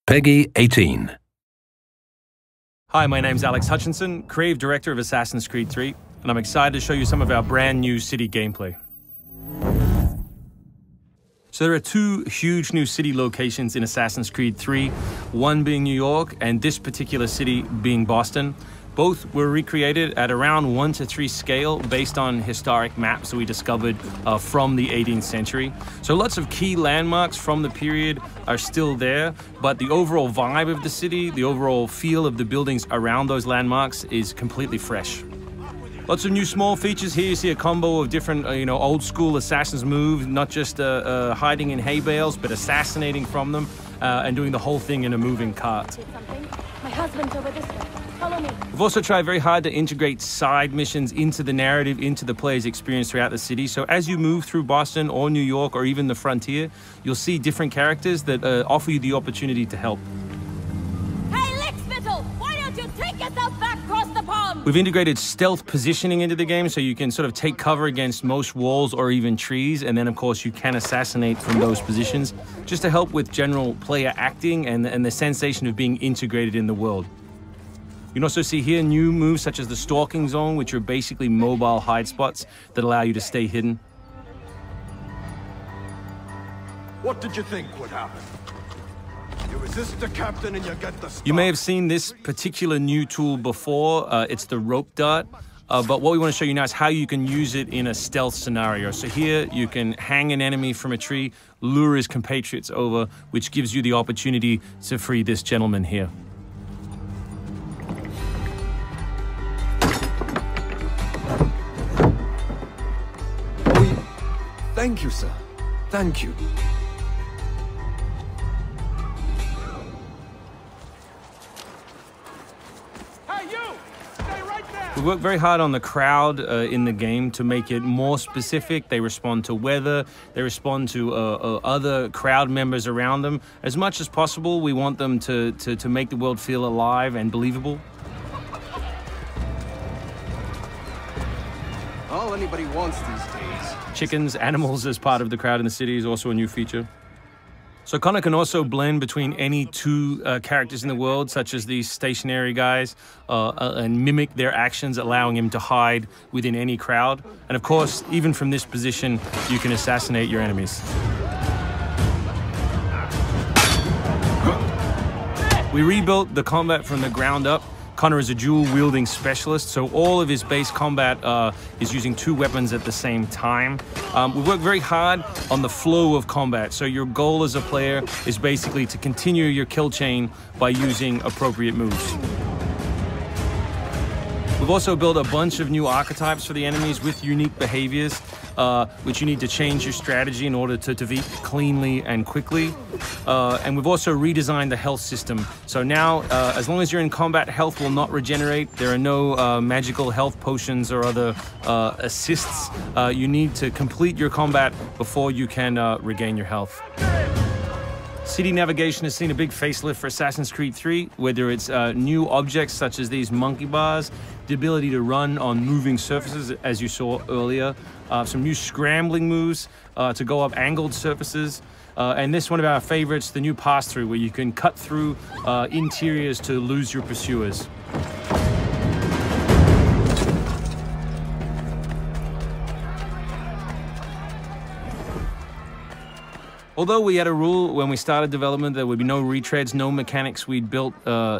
PEGI 18. Hi, my name's Alex Hutchinson, Creative Director of Assassin's Creed 3, and I'm excited to show you some of our brand new city gameplay. So there are two huge new city locations in Assassin's Creed 3, one being New York and this particular city being Boston. Both were recreated at around 1:3 scale based on historic maps that we discovered from the 18th century. So lots of key landmarks from the period are still there, but the overall vibe of the city, the overall feel of the buildings around those landmarks is completely fresh. Lots of new small features here. You see a combo of different, old school Assassin's moves, not just hiding in hay bales, but assassinating from them and doing the whole thing in a moving cart. My husband's over this way. Follow me. We've also tried very hard to integrate side missions into the narrative, into the player's experience throughout the city. So as you move through Boston or New York or even the frontier, you'll see different characters that offer you the opportunity to help. Hey, Lickspittle! Why don't you take yourself back across the pond? We've integrated stealth positioning into the game so you can sort of take cover against most walls or even trees, and then of course you can assassinate from those positions, just to help with general player acting and the sensation of being integrated in the world. You can also see here new moves such as the stalking zone, which are basically mobile hide spots that allow you to stay hidden. What did you think would happen? You resist the captain and you get the stuff. You may have seen this particular new tool before. It's the rope dart. But what we want to show you now is how you can use it in a stealth scenario. So here you can hang an enemy from a tree, lure his compatriots over, which gives you the opportunity to free this gentleman here. Thank you, sir. Thank you. Hey, you! Stay right there! We work very hard on the crowd in the game to make it more specific. They respond to weather, they respond to other crowd members around them. As much as possible, we want them to make the world feel alive and believable. All anybody wants these days. Chickens, animals as part of the crowd in the city is also a new feature. So Connor can also blend between any two characters in the world, such as these stationary guys, and mimic their actions, allowing him to hide within any crowd. And of course, even from this position, you can assassinate your enemies. We rebuilt the combat from the ground up. Connor is a dual-wielding specialist, so all of his base combat is using two weapons at the same time. We work very hard on the flow of combat, so your goal as a player is basically to continue your kill chain by using appropriate moves. We've also built a bunch of new archetypes for the enemies with unique behaviors, which you need to change your strategy in order to defeat cleanly and quickly. And we've also redesigned the health system. So now, as long as you're in combat, health will not regenerate. There are no magical health potions or other assists. You need to complete your combat before you can regain your health. City navigation has seen a big facelift for Assassin's Creed 3, whether it's new objects such as these monkey bars, the ability to run on moving surfaces, as you saw earlier, some new scrambling moves to go up angled surfaces, and this one of our favorites, the new pass-through, where you can cut through interiors to lose your pursuers. Although we had a rule when we started development, there would be no retreads, no mechanics we'd built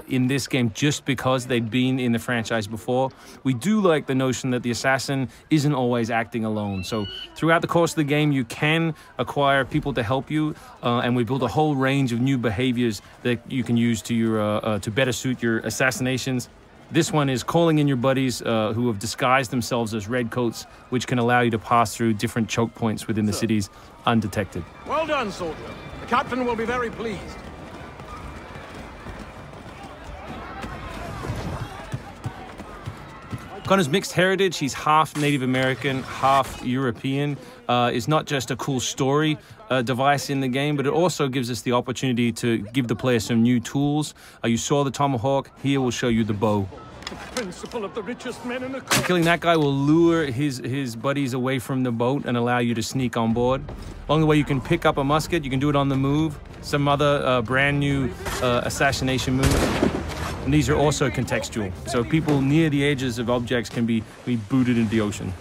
in this game just because they'd been in the franchise before, we do like the notion that the assassin isn't always acting alone. So throughout the course of the game, you can acquire people to help you, and we built a whole range of new behaviors that you can use to your to better suit your assassinations. This one is calling in your buddies who have disguised themselves as redcoats, which can allow you to pass through different choke points within the cities undetected. Well done, soldier. The captain will be very pleased. Connor's mixed heritage, he's half Native American, half European, is not just a cool story device in the game, but it also gives us the opportunity to give the player some new tools. You saw the tomahawk, here we'll show you the bow. Principle of the richest men in the country. Killing that guy will lure his buddies away from the boat and allow you to sneak on board. Along the way, you can pick up a musket. You can do it on the move. Some other brand new assassination moves. And these are also contextual. So people near the edges of objects can be booted into the ocean.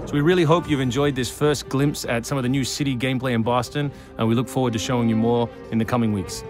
So we really hope you've enjoyed this first glimpse at some of the new city gameplay in Boston, and we look forward to showing you more in the coming weeks.